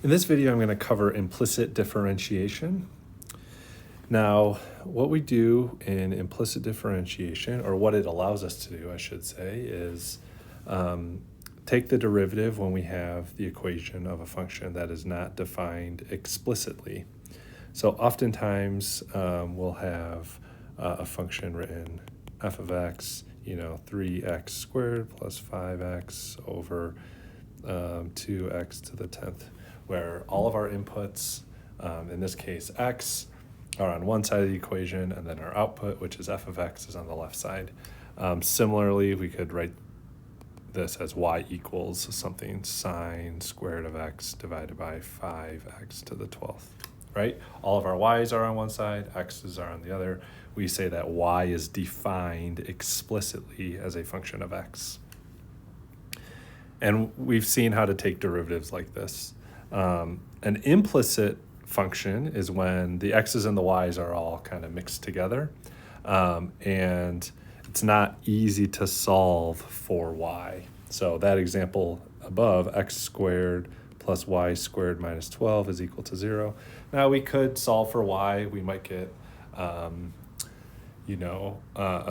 In this video, I'm going to cover implicit differentiation. Now, what we do in implicit differentiation, or what it allows us to do, I should say, is take the derivative when we have the equation of a function that is not defined explicitly. So oftentimes we'll have a function written f of x, 3x squared plus 5x over 2x to the 10th, where all of our inputs, in this case x, are on one side of the equation, and then our output, which is f of x, is on the left side. Similarly, we could write this as y equals something sine squared of x divided by 5x to the 12th, right? All of our y's are on one side, x's are on the other. We say that y is defined explicitly as a function of x. And we've seen how to take derivatives like this. An implicit function is when the x's and the y's are all kind of mixed together. And it's not easy to solve for y. So that example above, x squared plus y squared minus 12 is equal to 0. Now we could solve for y. We might get a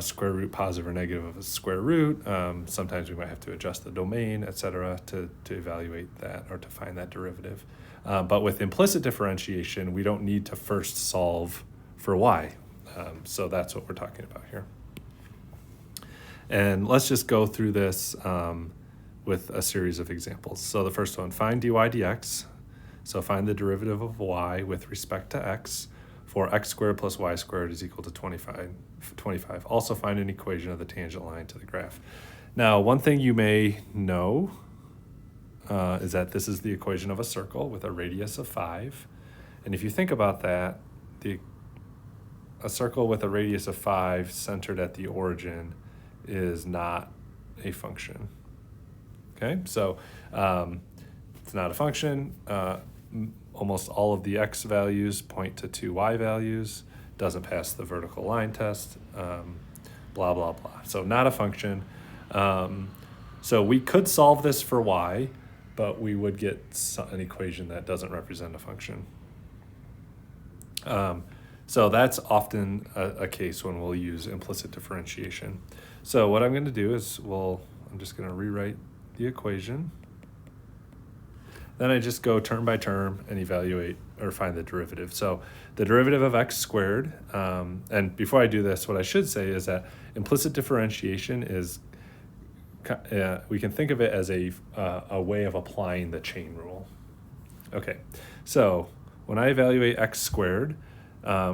square root positive or negative of a square root. Sometimes we might have to adjust the domain, etc., to evaluate that or to find that derivative. But with implicit differentiation, we don't need to first solve for y. So that's what we're talking about here. And let's just go through this with a series of examples. So the first one, find dy dx. So find the derivative of y with respect to x for x squared plus y squared is equal to 25. Also find an equation of the tangent line to the graph. Now, one thing you may know is that this is the equation of a circle with a radius of 5. And if you think about that, a circle with a radius of 5 centered at the origin is not a function. Okay, so it's not a function. Almost all of the x values point to two y values, doesn't pass the vertical line test, blah, blah, blah. So not a function. So we could solve this for y, but we would get an equation that doesn't represent a function. So that's often a case when we'll use implicit differentiation. So what I'm going to do is, I'm just going to rewrite the equation. Then I just go term by term and evaluate or find the derivative. So the derivative of x squared, and before I do this, what I should say is that implicit differentiation is, we can think of it as a way of applying the chain rule. Okay, so when I evaluate x squared,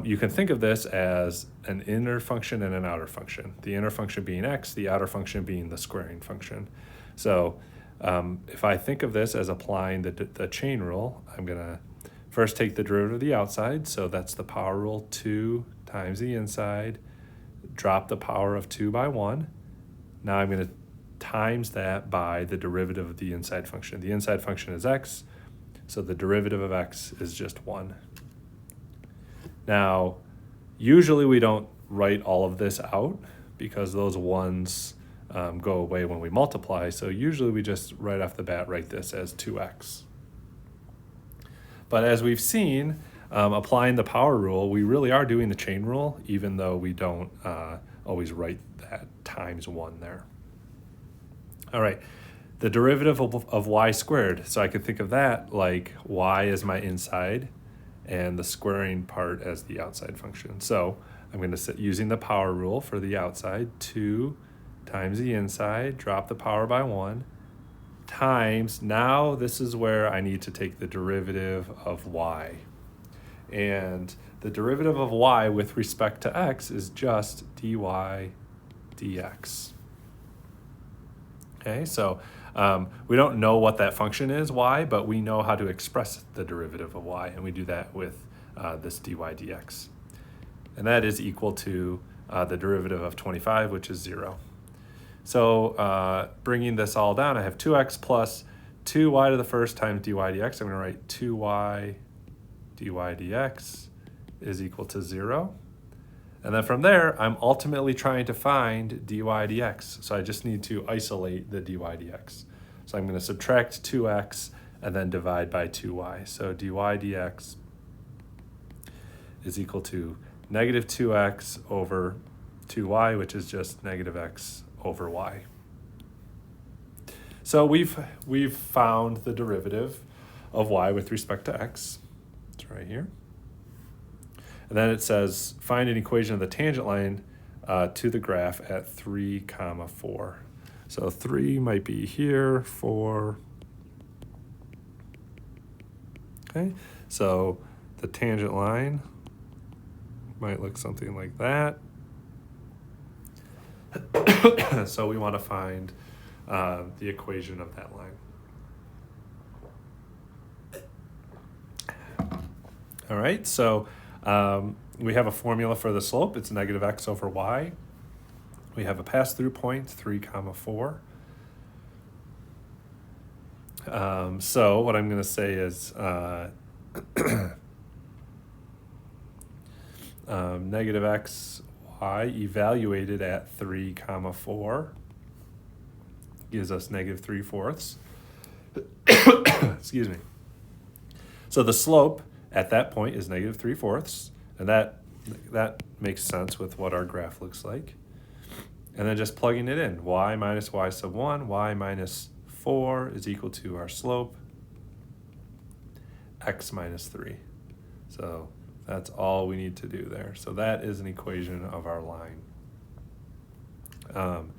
you can think of this as an inner function and an outer function. The inner function being x, the outer function being the squaring function. So if I think of this as applying the chain rule, I'm going to first take the derivative of the outside. So that's the power rule 2 times the inside. Drop the power of 2 by 1. Now I'm going to times that by the derivative of the inside function. The inside function is x, so the derivative of x is just 1. Now, usually we don't write all of this out because those ones go away when we multiply. So usually we just right off the bat write this as 2x. But as we've seen, applying the power rule, we really are doing the chain rule, even though we don't always write that times 1 there. All right, the derivative of y squared. So I could think of that like y as my inside and the squaring part as the outside function. So I'm going to set using the power rule for the outside, 2 times the inside, drop the power by 1, times, now this is where I need to take the derivative of y. And the derivative of y with respect to x is just dy dx. Okay, so we don't know what that function is, y, but we know how to express the derivative of y, and we do that with this dy dx. And that is equal to the derivative of 25, which is 0. So bringing this all down, I have 2x plus 2y to the first times dy dx. I'm going to write 2y dy dx is equal to 0. And then from there, I'm ultimately trying to find dy dx. So I just need to isolate the dy dx. So I'm going to subtract 2x and then divide by 2y. So dy dx is equal to negative 2x over 2y, which is just negative x over y. So we've found the derivative of y with respect to x. It's right here. And then it says find an equation of the tangent line to the graph at 3, 4. So 3 might be here, 4. Okay, so the tangent line might look something like that. So we want to find the equation of that line. All right, so we have a formula for the slope. It's negative x over y. We have a pass-through point, 3, 4. So what I'm going to say is negative x, y evaluated at 3, 4 gives us negative 3/4. Excuse me. So the slope at that point is negative 3/4, and that makes sense with what our graph looks like. And then just plugging it in, y minus y sub 1, y minus 4 is equal to our slope, x minus 3. So that's all we need to do there. So that is an equation of our line. I'm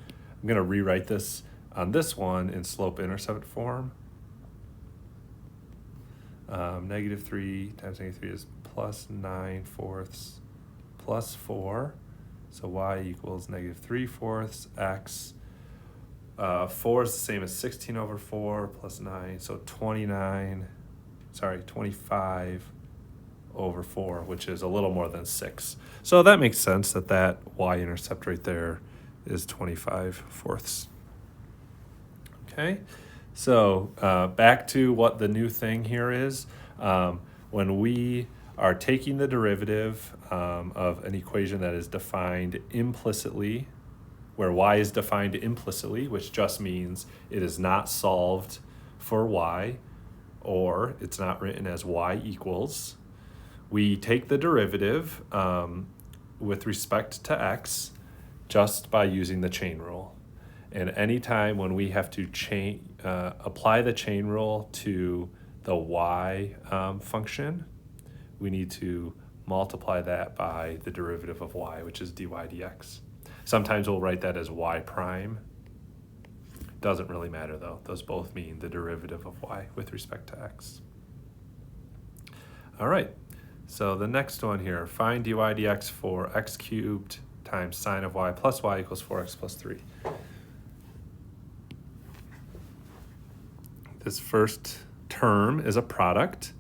going to rewrite this on this one in slope-intercept form. Negative 3 times negative 3 is plus 9/4 plus 4. So y equals negative 3/4 x. 4 is the same as 16 over 4 plus 9. So 25 over 4, which is a little more than 6. So that makes sense that y-intercept right there is 25/4. Okay, so back to what the new thing here is. When we are taking the derivative of an equation that is defined implicitly, where y is defined implicitly, which just means it is not solved for y, or it's not written as y equals, we take the derivative with respect to x just by using the chain rule. And anytime when we have to apply the chain rule to the y function, we need to multiply that by the derivative of y, which is dy dx. Sometimes we'll write that as y prime. Doesn't really matter though. Those both mean the derivative of y with respect to x. All right, so the next one here, find dy dx for x cubed times sine of y plus y equals 4x plus 3. This first term is a product,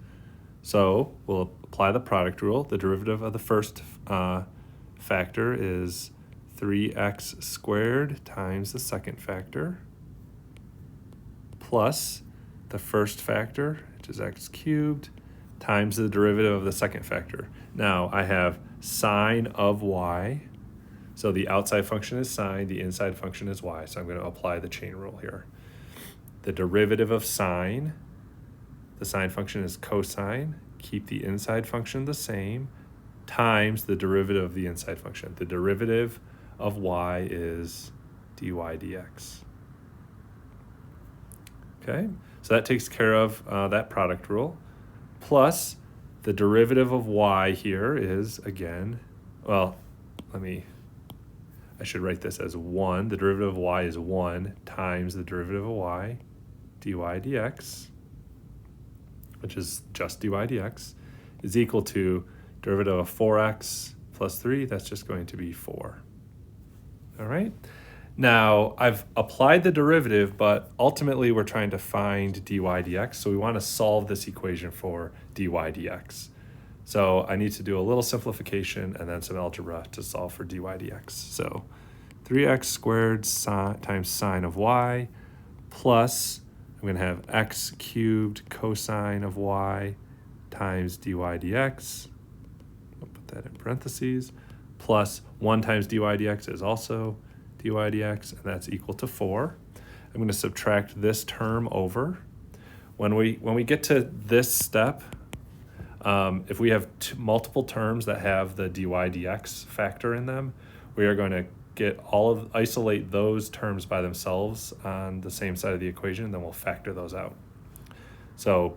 so we'll apply the product rule. The derivative of the first factor is 3x squared times the second factor plus the first factor, which is x cubed, times the derivative of the second factor. Now I have sine of y, so the outside function is sine, the inside function is y, so I'm going to apply the chain rule here. The derivative of sine, the sine function is cosine, keep the inside function the same, times the derivative of the inside function. The derivative of y is dy dx. Okay, so that takes care of that product rule. Plus, the derivative of y here is, again, well, I should write this as 1. The derivative of y is 1 times the derivative of y, dy dx, which is just dy dx, is equal to derivative of 4x plus 3. That's just going to be 4. All right. Now, I've applied the derivative, but ultimately we're trying to find dy dx, so we want to solve this equation for dy dx. So I need to do a little simplification and then some algebra to solve for dy dx. So 3x squared times sine of y plus, I'm going to have x cubed cosine of y times dy dx. I'll put that in parentheses. Plus 1 times dy dx is also dy dx, and that's equal to 4. I'm going to subtract this term over. when we get to this step, if we have multiple terms that have the dy dx factor in them, we are going to isolate those terms by themselves on the same side of the equation, and then we'll factor those out. So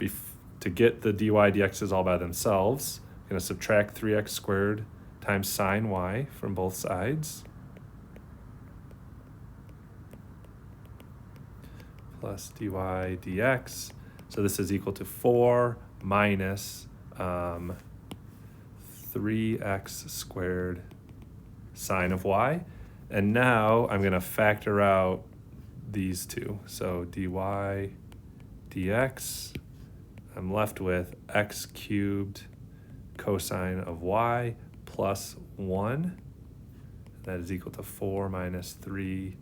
to get the dy dx's all by themselves, I'm going to subtract 3x squared times sine y from both sides, plus dy dx. So this is equal to 4 minus 3x squared sine of y. And now I'm going to factor out these two. So dy dx, I'm left with x cubed cosine of y plus 1. That is equal to 4 minus 3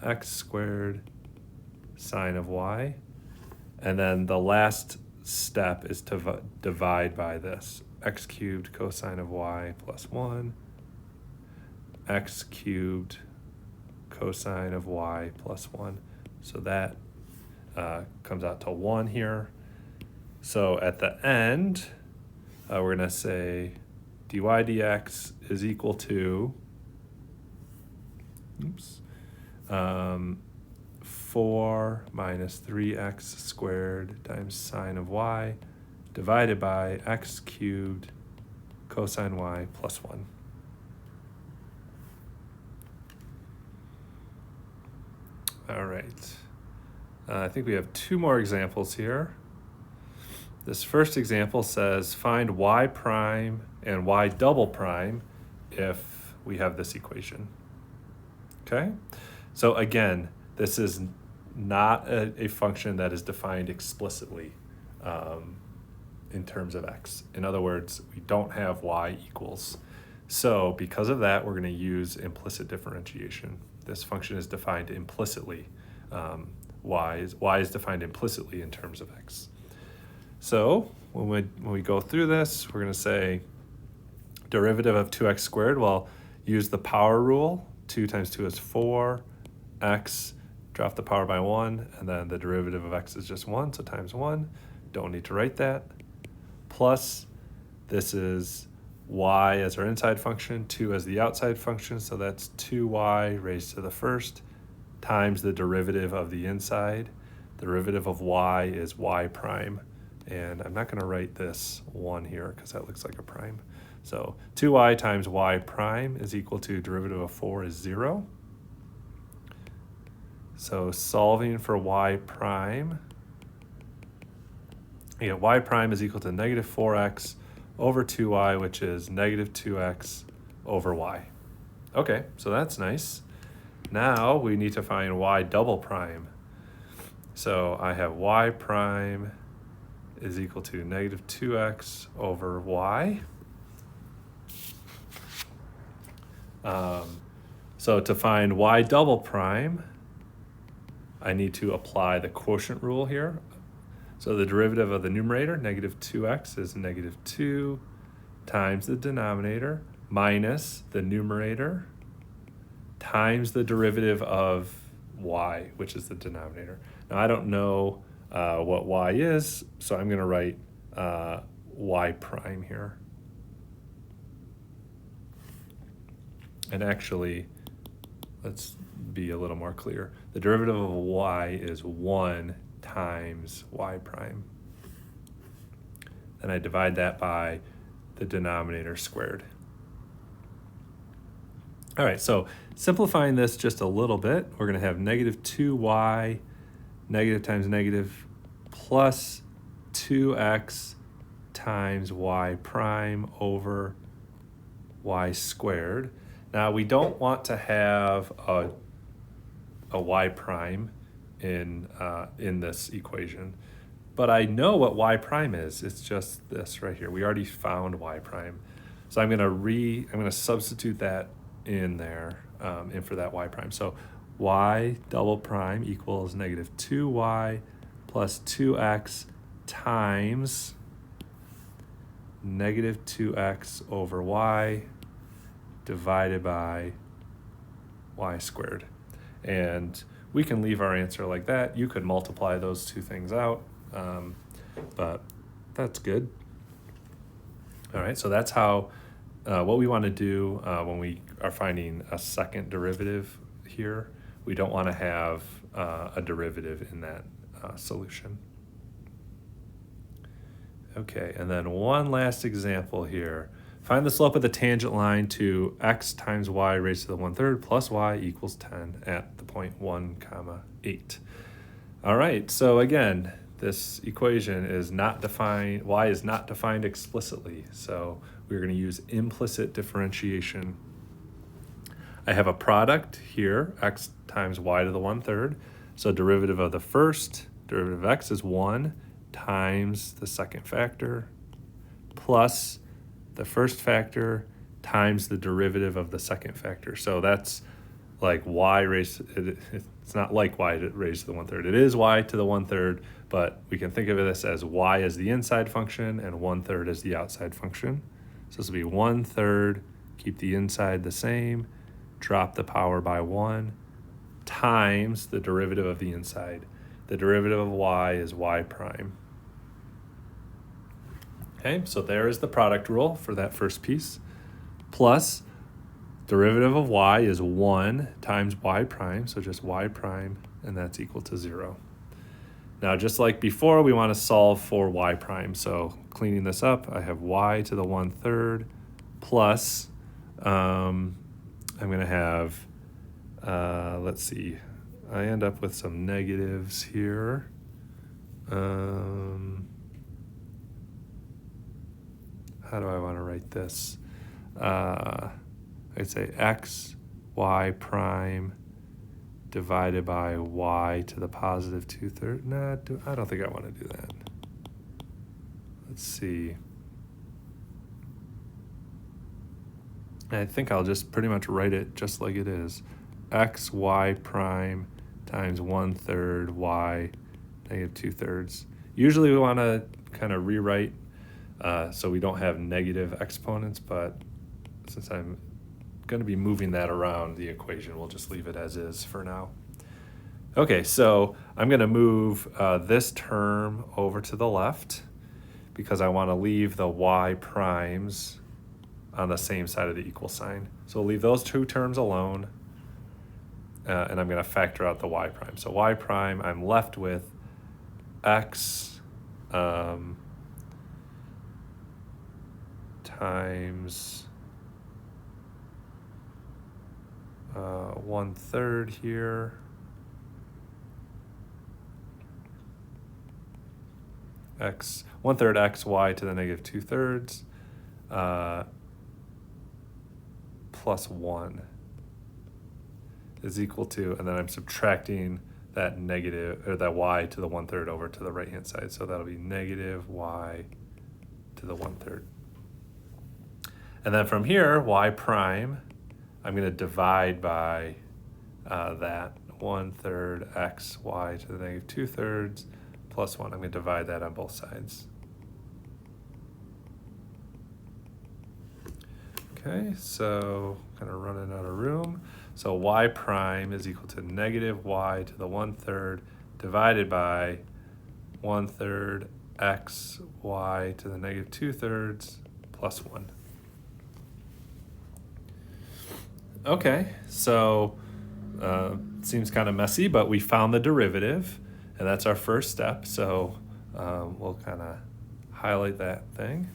x squared sine of y. And then the last step is to divide by this. X cubed cosine of y plus 1. X cubed cosine of y plus 1. So that comes out to 1 here. So at the end, we're going to say dy dx is equal to 4 minus 3x squared times sine of y divided by x cubed cosine y plus 1. All right. I think we have two more examples here. This first example says find y prime and y double prime if we have this equation. Okay? So again, this is not a function that is defined explicitly in terms of x. In other words, we don't have y equals. So because of that, we're going to use implicit differentiation. This function is defined implicitly. Y is defined implicitly in terms of x. So when we go through this, we're going to say derivative of 2x squared. Well, use the power rule. 2 times 2 is 4. X, drop the power by 1, and then the derivative of x is just 1, so times 1. Don't need to write that. Plus, this is y as our inside function, 2 as the outside function, so that's 2y raised to the first times the derivative of the inside. The derivative of y is y prime, and I'm not going to write this 1 here because that looks like a prime. So 2y times y prime is equal to derivative of 4 is 0. So solving for y prime, y prime is equal to negative 4x over 2y, which is negative 2x over y. Okay, so that's nice. Now we need to find y double prime. So I have y prime is equal to negative 2x over y. So to find y double prime, I need to apply the quotient rule here. So the derivative of the numerator, negative 2x, is negative 2 times the denominator minus the numerator times the derivative of y, which is the denominator. Now I don't know what y is, so I'm going to write y prime here. And actually, let's be a little more clear. The derivative of y is 1 times y prime. Then I divide that by the denominator squared. All right, so simplifying this just a little bit, we're going to have negative 2y, negative times negative, plus 2x times y prime over y squared. Now, we don't want to have a y prime in this equation, but I know what y prime is. It's just this right here. We already found y prime. So I'm going to substitute that in there, in for that y prime. So y double prime equals negative 2y plus 2x times negative 2x over y divided by y squared. And we can leave our answer like that. You could multiply those two things out. but that's good. All right, so that's how what we want to do when we are finding a second derivative here. We don't want to have a derivative in that solution. Okay, and then one last example here. Find the slope of the tangent line to x times y raised to the 1/3 plus y equals 10 at the point 1, comma 8. All right, so again, this equation is not defined, y is not defined explicitly, so we're going to use implicit differentiation. I have a product here, x times y to the 1/3, so derivative of the first, derivative of x is 1 times the second factor plus the first factor times the derivative of the second factor. So that's like y raised, it's not like y raised to the 1/3. It is y to the 1/3, but we can think of this as y as the inside function and 1/3 as the outside function. So this will be 1/3, keep the inside the same, drop the power by 1, times the derivative of the inside. The derivative of y is y prime. Okay, so there is the product rule for that first piece. Plus, derivative of y is 1 times y prime, so just y prime, and that's equal to 0. Now, just like before, we want to solve for y prime. So cleaning this up, I have y to the 1/3 plus, I'm going to have, let's see, I end up with some negatives here. How do I want to write this? I'd say x, y prime divided by y to the positive 2/3. No, I don't think I want to do that. Let's see. I think I'll just pretty much write it just like it is. X, y prime times 1/3 y negative 2/3. Usually we want to kind of rewrite so we don't have negative exponents, but since I'm going to be moving that around the equation, we'll just leave it as is for now. Okay, so I'm going to move this term over to the left because I want to leave the y primes on the same side of the equal sign. So we'll leave those two terms alone, and I'm going to factor out the y prime. So y prime, I'm left with x times 1/3 here. X 1/3 xy to the negative 2/3 plus 1 is equal to, and then I'm subtracting that negative, or that y to the 1/3 over to the right hand side. So that'll be negative y to the 1/3. And then from here, y prime, I'm going to divide by that 1/3 x y to the negative 2/3 plus 1. I'm going to divide that on both sides. Okay, so kind of running out of room. So y prime is equal to negative y to the 1/3 divided by 1/3 x y to the negative 2/3 plus 1. Okay, so seems kind of messy, but we found the derivative, and that's our first step. So we'll kind of highlight that thing.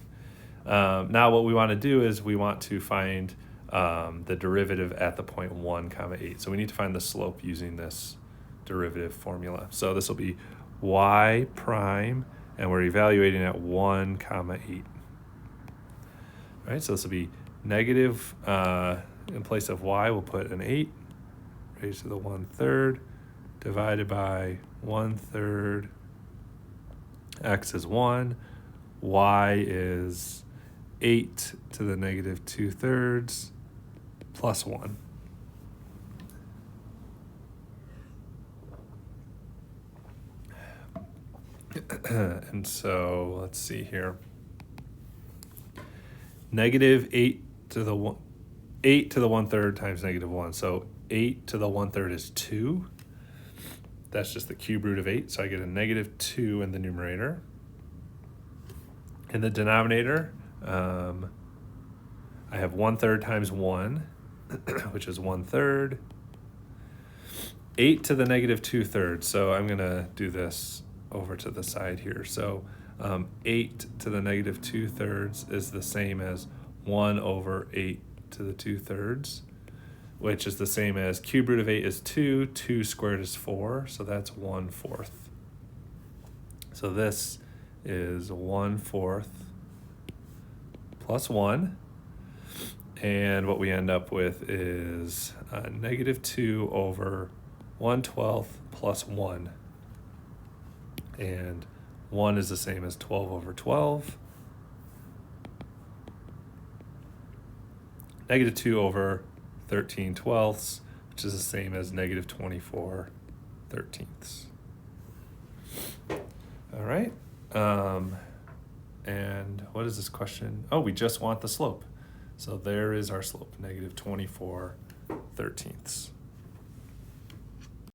Now what we want to do is we want to find the derivative at the point 1, comma 8. So we need to find the slope using this derivative formula. So this will be y prime, and we're evaluating at 1, comma 8. All right, so this will be negative, in place of y, we'll put an 8 raised to the 1/3 divided by 1/3. X is 1, y is 8 to the negative 2/3 plus 1. And so let's see here. Negative 8 to the 1/3 times negative 1. So 8 to the 1/3 is 2. that's just the cube root of 8, so I get a negative 2 in the numerator. In the denominator, I have 1/3 times 1, which is 1/3. 8 to the negative 2/3, so I'm going to do this over to the side here. So 8 to the negative 2/3 is the same as 1 over 8 to the 2/3, which is the same as cube root of 8 is 2, 2 squared is 4, so that's 1/4. So this is 1/4 plus 1, and what we end up with is negative 2 over 1/12 plus 1, and 1 is the same as 12 over 12. Negative 2 over 13/12, which is the same as negative 24/13. All right. And what is this question? Oh, we just want the slope. So there is our slope, negative 24/13.